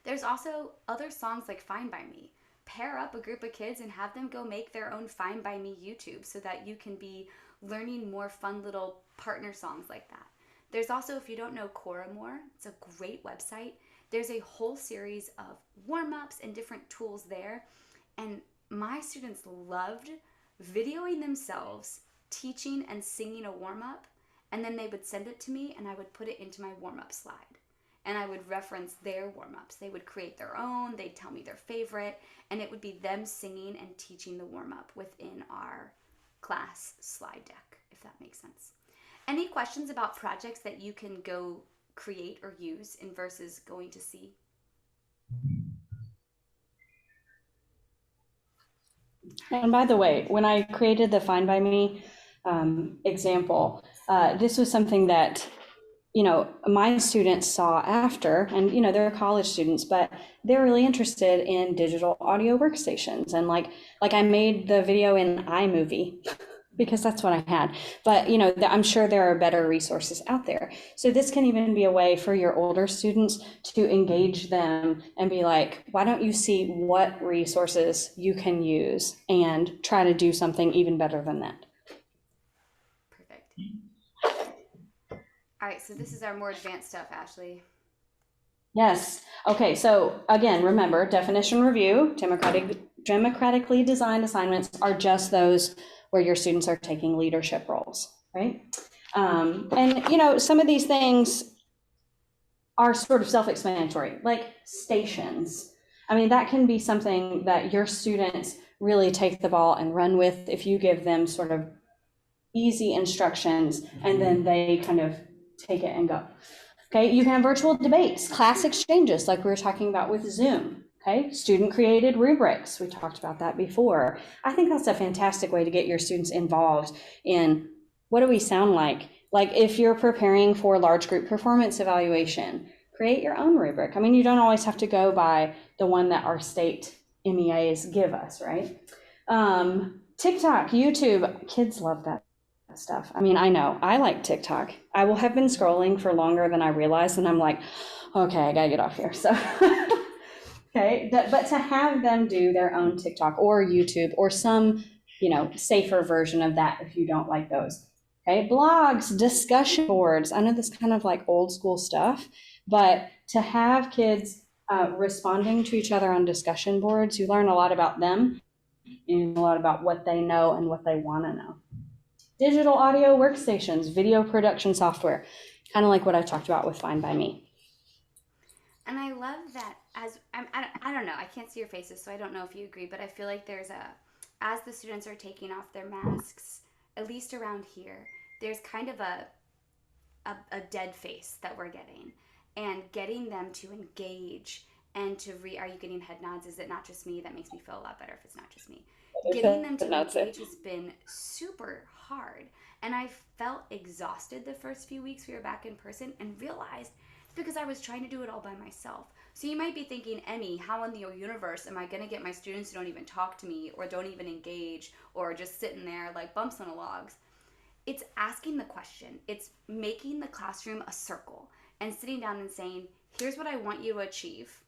There's also other songs like Fine By Me. Pair up a group of kids and have them go make their own Fine By Me YouTube so that you can be learning more fun little partner songs like that. There's also, if you don't know Coramore, it's a great website. There's a whole series of warm-ups and different tools there. And my students loved videoing themselves teaching and singing a warm-up, and then they would send it to me and I would put it into my warm-up slide. And I would reference their warm-ups. They would create their own, they'd tell me their favorite, and it would be them singing and teaching the warm-up within our class slide deck, if that makes sense. Any questions about projects that you can go create or use in versus going to see? And by the way, when I created the Find by Me example, this was something that, my students saw after, and, they're college students, but they're really interested in digital audio workstations. And like I made the video in iMovie because that's what I had. But, I'm sure there are better resources out there. So this can even be a way for your older students to engage them and be like, why don't you see what resources you can use and try to do something even better than that? Perfect. All right, so this is our more advanced stuff, Ashley. Yes. Okay, so again, remember, definition review, democratically designed assignments are just those where your students are taking leadership roles, right? And some of these things are sort of self-explanatory, like stations. I mean, that can be something that your students really take the ball and run with if you give them sort of easy instructions and then they kind of take it and go. Okay, you can have virtual debates, class exchanges, like we were talking about with Zoom. Okay, student-created rubrics, we talked about that before. I think that's a fantastic way to get your students involved in what do we sound like? Like if you're preparing for large group performance evaluation, create your own rubric. I mean, you don't always have to go by the one that our state MEAs give us, right? TikTok, YouTube, kids love that stuff. I mean, I know, I like TikTok. I will have been scrolling for longer than I realized, and I'm like, okay, I gotta get off here. So, okay, but to have them do their own TikTok or YouTube or some, safer version of that if you don't like those. Okay, blogs, discussion boards. I know this kind of like old school stuff, but to have kids responding to each other on discussion boards, you learn a lot about them and a lot about what they know and what they want to know. Digital audio workstations, video production software, kind of like what I talked about with Find by Me. And I love that I don't know, I can't see your faces, so I don't know if you agree, but I feel like as the students are taking off their masks, at least around here, there's kind of a dead face that we're getting. And getting them to engage and are you getting head nods? Is it not just me? That makes me feel a lot better if it's not just me. Getting them to engage has been super hard. And I felt exhausted the first few weeks we were back in person and realized it's because I was trying to do it all by myself. So you might be thinking, Emmy, how in the universe am I going to get my students who don't even talk to me or don't even engage or just sitting there like bumps on a logs? It's asking the question. It's making the classroom a circle and sitting down and saying, here's what I want you to achieve.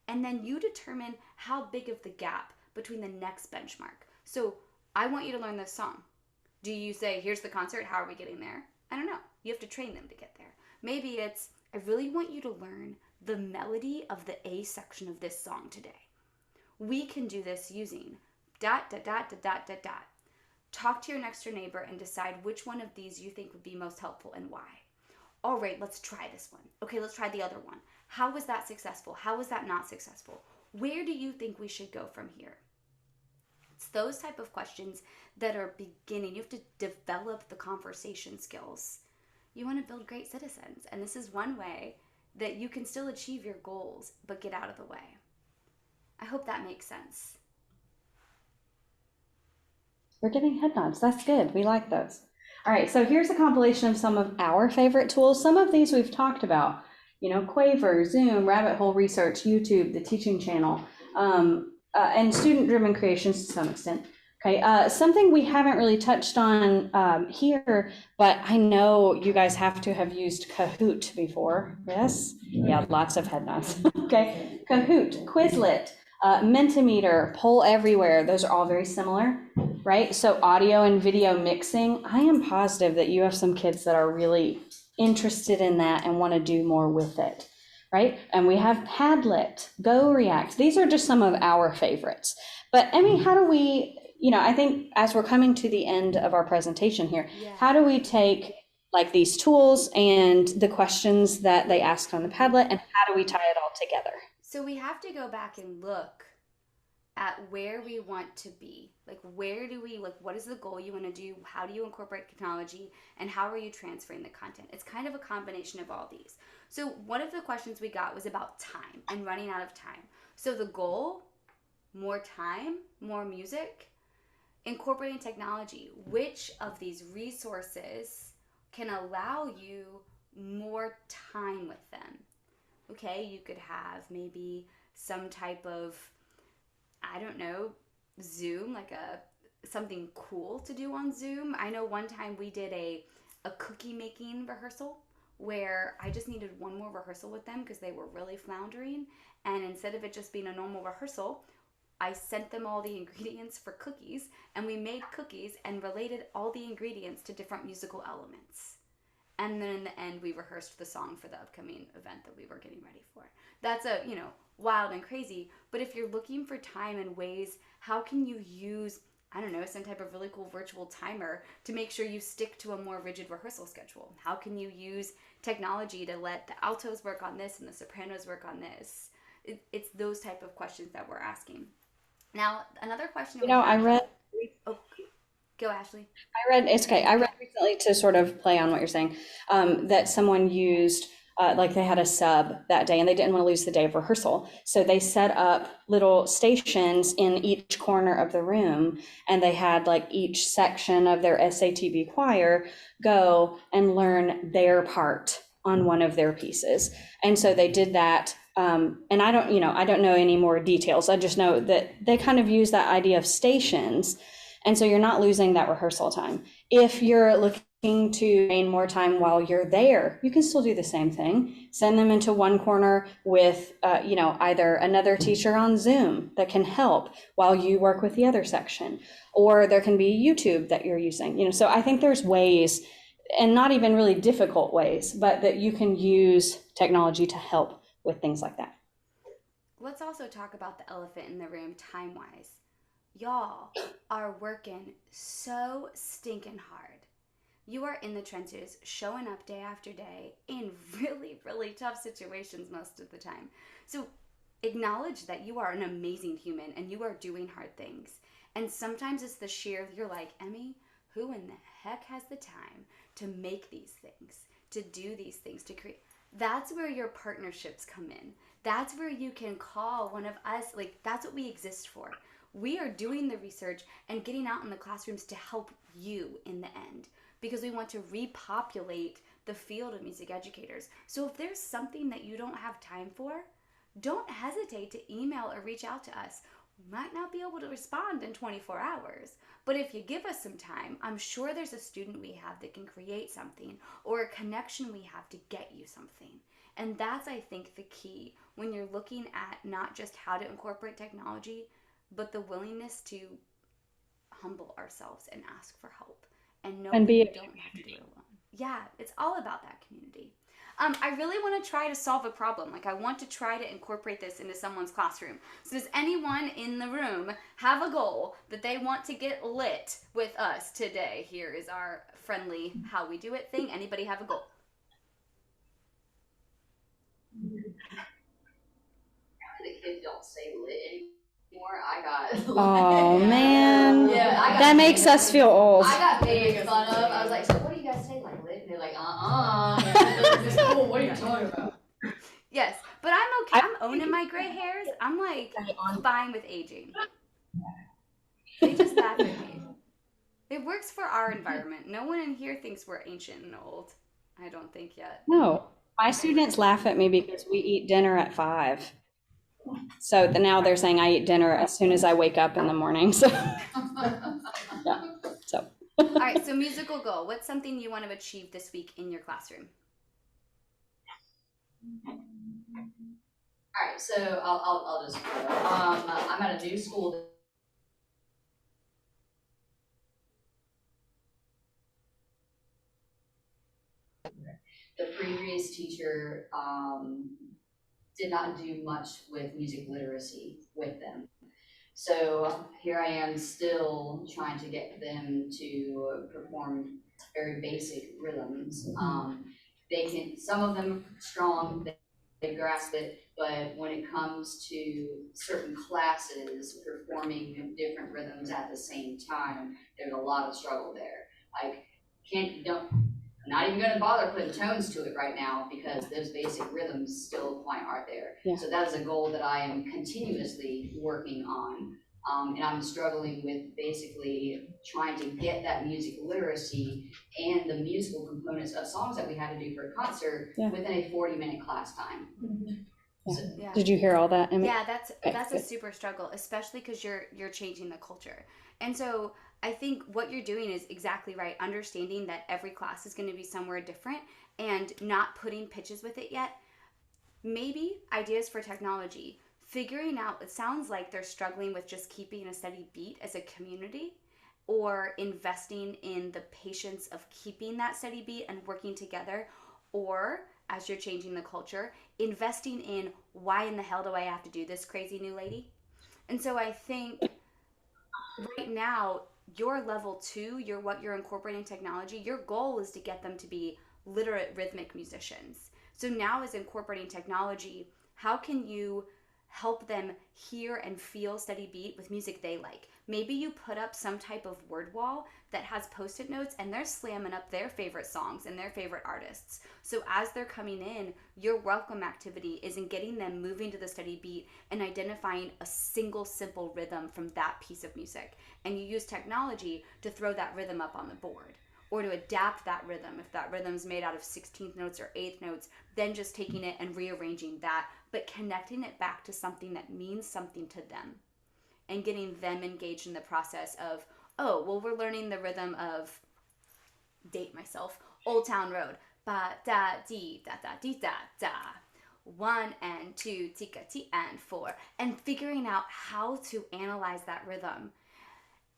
And then you determine how big of the gap between the next benchmark. So I want you to learn this song. Do you say, here's the concert, how are we getting there? I don't know. You have to train them to get there. Maybe it's, I really want you to learn the melody of the A section of this song today. We can do this using ... Talk to your next door neighbor and decide which one of these you think would be most helpful and why. All right, let's try this one. Okay, let's try the other one. How was that successful? How was that not successful? Where do you think we should go from here? It's those type of questions that are beginning. You have to develop the conversation skills. You want to build great citizens, and this is one way that you can still achieve your goals, but get out of the way. I hope that makes sense. We're getting head nods. That's good. We like those. All right, so here's a compilation of some of our favorite tools. Some of these we've talked about, Quaver, Zoom, Rabbit Hole Research, YouTube, the Teaching Channel, and student-driven creations to some extent. Okay, something we haven't really touched on here, but I know you guys have to have used Kahoot before. Yes? Yeah, lots of head nods. Okay, Kahoot, Quizlet, Mentimeter, Poll Everywhere, those are all very similar, right? So audio and video mixing, I am positive that you have some kids that are really interested in that and want to do more with it, right? And we have Padlet, GoReact. These are just some of our favorites. But Emmy, how do we, I think as we're coming to the end of our presentation here, how do we take like these tools and the questions that they asked on the Padlet, and how do we tie it all together? So we have to go back and look at where we want to be. Like, what is the goal you want to do? How do you incorporate technology? And how are you transferring the content? It's kind of a combination of all these. So one of the questions we got was about time and running out of time. So the goal, more time, more music. incorporating technology, which of these resources can allow you more time with them? Okay, you could have maybe some type of, I don't know, Zoom, like something cool to do on Zoom. I know one time we did a cookie making rehearsal where I just needed one more rehearsal with them because they were really floundering. And instead of it just being a normal rehearsal, I sent them all the ingredients for cookies, and we made cookies and related all the ingredients to different musical elements. And then in the end, we rehearsed the song for the upcoming event that we were getting ready for. That's wild and crazy. But if you're looking for time and ways, how can you use, I don't know, some type of really cool virtual timer to make sure you stick to a more rigid rehearsal schedule? How can you use technology to let the altos work on this and the sopranos work on this? It's those type of questions that we're asking. Now, another question. I read. Oh, go, Ashley. It's okay. I read recently, to sort of play on what you're saying, that someone used, like they had a sub that day and they didn't want to lose the day of rehearsal. So they set up little stations in each corner of the room, and they had like each section of their SATB choir go and learn their part on one of their pieces. And so they did that. And I don't know any more details. I just know that they kind of use that idea of stations. And so you're not losing that rehearsal time. If you're looking to gain more time while you're there, you can still do the same thing. Send them into one corner with, either another teacher on Zoom that can help while you work with the other section, or there can be YouTube that you're using. So I think there's ways, and not even really difficult ways, but that you can use technology to help with things like that. Let's also talk about the elephant in the room time-wise. Y'all are working so stinking hard. You are in the trenches, showing up day after day in really, really tough situations most of the time. So acknowledge that you are an amazing human and you are doing hard things. And sometimes it's the sheer, you're like, Emmy, who in the heck has the time to make these things, to do these things, to create? That's where your partnerships come in. That's where you can call one of us, like that's what we exist for. We are doing the research and getting out in the classrooms to help you in the end, because we want to repopulate the field of music educators. So if there's something that you don't have time for, don't hesitate to email or reach out to us. We might not be able to respond in 24 hours, but if you give us some time, I'm sure there's a student we have that can create something, or a connection we have to get you something. And that's, I think, the key when you're looking at not just how to incorporate technology, but the willingness to humble ourselves and ask for help and know that we don't have to do it alone. Yeah, it's all about that community. I really want to try to solve a problem. Like, I want to try to incorporate this into someone's classroom. So does anyone in the room have a goal that they want to get lit with us today? Here is our friendly how we do it thing. Anybody have a goal? The kids don't say lit anymore. I got. Oh man. Yeah, that makes us feel old. I got made fun of. I was like, so what do you guys say, like lit? And they're like, Oh, what are you talking about? Yes, but I'm okay. I'm owning my gray hairs. I'm like fine with aging. They just laugh at me. It works for our environment. No one in here thinks we're ancient and old. I don't think yet. No, my students laugh at me because we eat dinner at 5. So now they're saying I eat dinner as soon as I wake up in the morning. So, yeah. So. All right. So musical goal. What's something you want to achieve this week in your classroom? All right. So I'll just go. I'm at a new school. The previous teacher did not do much with music literacy with them. So here I am still trying to get them to perform very basic rhythms. Some of them strong, they grasp it, but when it comes to certain classes performing different rhythms at the same time, there's a lot of struggle there. Like, I'm not even going to bother putting tones to it right now because those basic rhythms still aren't there. Yeah. So that is a goal that I am continuously working on. And I'm struggling with basically trying to get that music literacy and the musical components of songs that we had to do for a concert within a 40-minute class time. Yeah. Did you hear all that, Emmy? Yeah, that's a super struggle, especially because you're changing the culture. And so I think what you're doing is exactly right, understanding that every class is going to be somewhere different and not putting pitches with it yet. Maybe ideas for technology, figuring out, it sounds like they're struggling with just keeping a steady beat as a community, or investing in the patience of keeping that steady beat and working together, or as you're changing the culture, investing in why in the hell do I have to do this, crazy new lady? And so I think right now, your level 2, what you're incorporating technology, your goal is to get them to be literate rhythmic musicians. So now as incorporating technology, how can you help them hear and feel steady beat with music they like? Maybe you put up some type of word wall that has post-it notes and they're slamming up their favorite songs and their favorite artists. So as they're coming in, your welcome activity is in getting them moving to the steady beat and identifying a single simple rhythm from that piece of music. And you use technology to throw that rhythm up on the board, or to adapt that rhythm. If that rhythm's made out of 16th notes or 8th notes, then just taking it and rearranging that, but connecting it back to something that means something to them and getting them engaged in the process of, oh, well, we're learning the rhythm of, date myself, Old Town Road. Ba da dee da da dee da da. 1 and 2, tika ti and 4. And figuring out how to analyze that rhythm.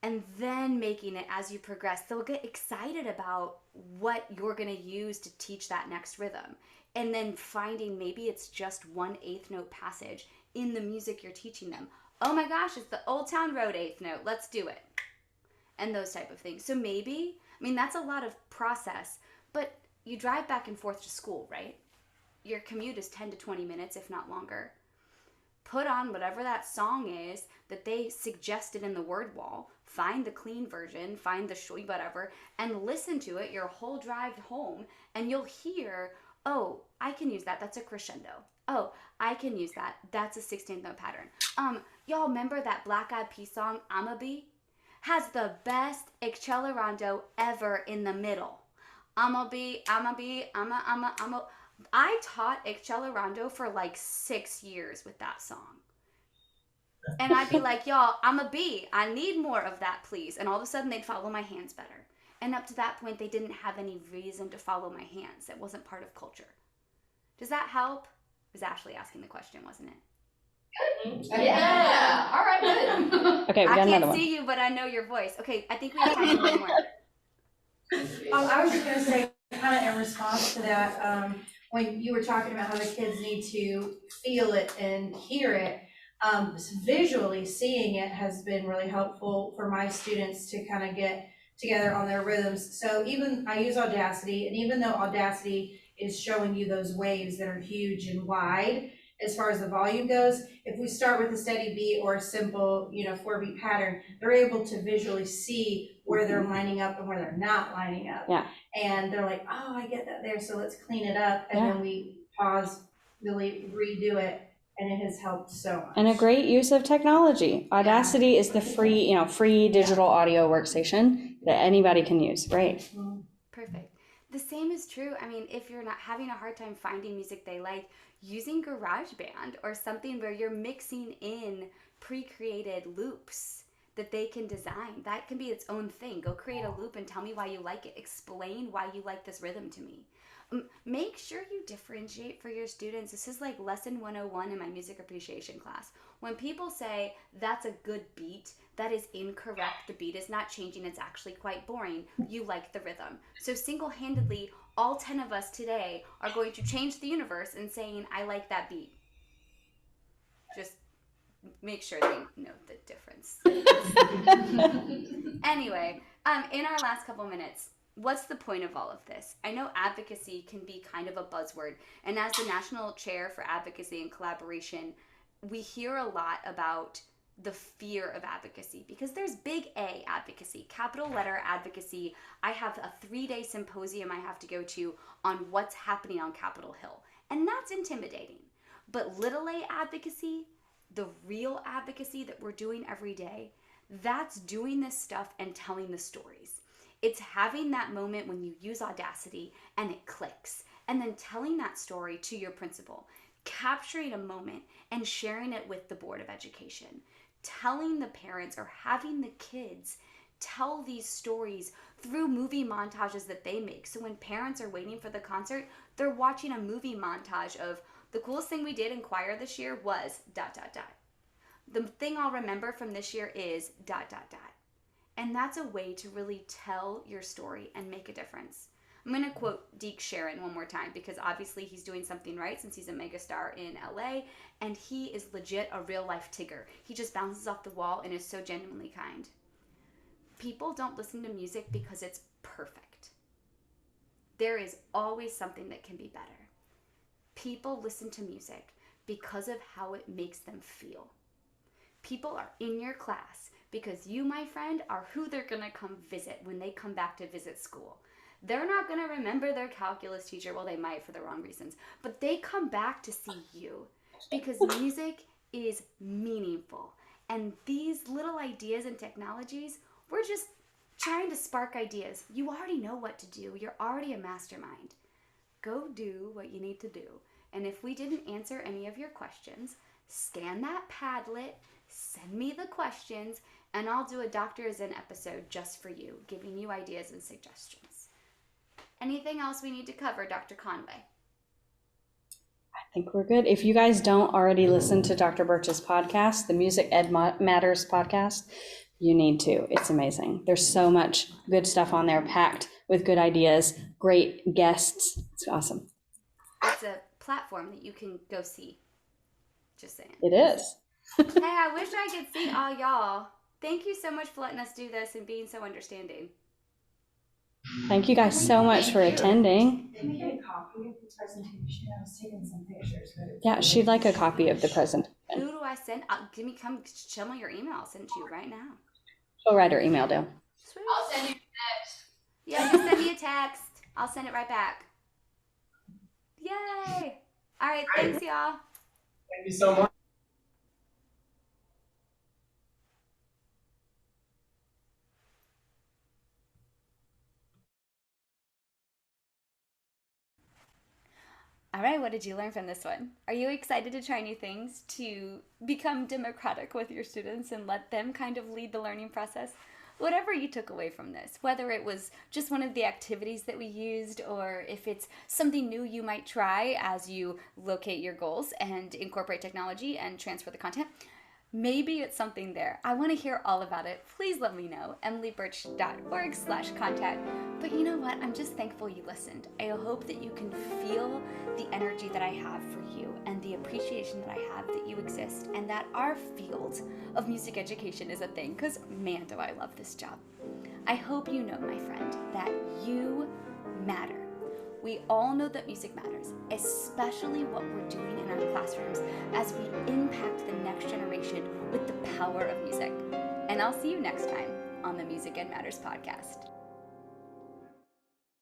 And then making it, as you progress, they'll get excited about what you're going to use to teach that next rhythm. And then finding maybe it's just 1/8 note passage in the music you're teaching them. Oh my gosh, it's the Old Town Road 8th note. Let's do it. And those type of things. So maybe, I mean, that's a lot of process, but you drive back and forth to school, right? Your commute is 10 to 20 minutes, if not longer. Put on whatever that song is that they suggested in the word wall. Find the clean version, find the whatever, and listen to it your whole drive home, and you'll hear, oh, I can use that. That's a crescendo. Oh, I can use that. That's a 16th note pattern. Y'all remember that Black Eyed Peas song, I'ma Be? Has the best accelerando ever in the middle. I'ma be. I taught accelerando for like 6 years with that song. And I'd be like, y'all, I'ma be. I need more of that, please. And all of a sudden, they'd follow my hands better. And up to that point, they didn't have any reason to follow my hands. It wasn't part of culture. Does that help? It was Ashley asking the question, wasn't it? Yeah. All right, good. Okay, we got I another can't one. see you, but I know your voice. Okay, I think we have time for one more. I was just gonna say, kind of in response to that, when you were talking about how the kids need to feel it and hear it, visually seeing it has been really helpful for my students to kind of get together on their rhythms. So even, I use Audacity, and even though Audacity is showing you those waves that are huge and wide, as far as the volume goes, if we start with a steady beat or a simple, 4-beat pattern, they're able to visually see where they're lining up and where they're not lining up. Yeah. And they're like, oh, I get that there, so let's clean it up. And then we pause, really redo it, and it has helped so much. And a great use of technology. Audacity is the free digital audio workstation that anybody can use. Great. Perfect. The same is true. I mean, if you're not having a hard time finding music they like, using GarageBand or something where you're mixing in pre-created loops that they can design. That can be its own thing. Go create a loop and tell me why you like it. Explain why you like this rhythm to me. Make sure you differentiate for your students. This is like lesson 101 in my music appreciation class. When people say that's a good beat, that is incorrect. The beat is not changing. It's actually quite boring. You like the rhythm. So single-handedly, all 10 of us today are going to change the universe in saying, I like that beat. Just make sure they know the difference. Anyway, in our last couple minutes, what's the point of all of this? I know advocacy can be kind of a buzzword, and as the National Chair for Advocacy and Collaboration, we hear a lot about the fear of advocacy, because there's big A advocacy, capital letter advocacy. I have a 3-day symposium I have to go to on what's happening on Capitol Hill, and that's intimidating. But little a advocacy, the real advocacy that we're doing every day, that's doing this stuff and telling the stories. It's having that moment when you use Audacity and it clicks, and then telling that story to your principal, capturing a moment and sharing it with the Board of Education, telling the parents or having the kids tell these stories through movie montages that they make. So when parents are waiting for the concert, they're watching a movie montage of the coolest thing we did in choir this year was ... The thing I'll remember from this year is ... And that's a way to really tell your story and make a difference. I'm going to quote Deke Sharon one more time because obviously he's doing something right since he's a megastar in LA, and he is legit a real life Tigger. He just bounces off the wall and is so genuinely kind. People don't listen to music because it's perfect. There is always something that can be better. People listen to music because of how it makes them feel. People are in your class because you, my friend, are who they're going to come visit when they come back to visit school. They're not going to remember their calculus teacher. Well, they might for the wrong reasons, but they come back to see you because music is meaningful. And these little ideas and technologies, we're just trying to spark ideas. You already know what to do. You're already a mastermind. Go do what you need to do. And if we didn't answer any of your questions, scan that Padlet, send me the questions, and I'll do a Dr. Zen episode just for you, giving you ideas and suggestions. Anything else we need to cover, Dr. Conway? I think we're good. If you guys don't already listen to Dr. Birch's podcast, the Music Ed Matters podcast, you need to. It's amazing. There's so much good stuff on there, packed with good ideas, great guests. It's awesome. It's a platform that you can go see. Just saying. It is. Hey, I wish I could see all y'all. Thank you so much for letting us do this and being so understanding. Thank you guys so much for attending. Can we get a copy of the presentation? I was taking some pictures, but Yeah, she'd like a copy of the presentation. Who do I send? Come show me your email. I'll send it to you right now. She'll write her email down. Sweet. I'll send you a text. Yeah, just send me a text. I'll send it right back. Yay! All right, thanks, y'all. Thank you so much. All right, what did you learn from this one? Are you excited to try new things, to become democratic with your students and let them kind of lead the learning process? Whatever you took away from this, whether it was just one of the activities that we used, or if it's something new you might try as you locate your goals and incorporate technology and transfer the content, maybe it's something there. I want to hear all about it. Please let me know. emilybirch.org/contact. But you know what? I'm just thankful you listened. I hope that you can feel the energy that I have for you and the appreciation that I have that you exist and that our field of music education is a thing, because man, do I love this job. I hope you know, my friend, that you matter. We all know that music matters, especially what we're doing in our classrooms as we impact the next generation with the power of music. And I'll see you next time on the Music Ed Matters podcast.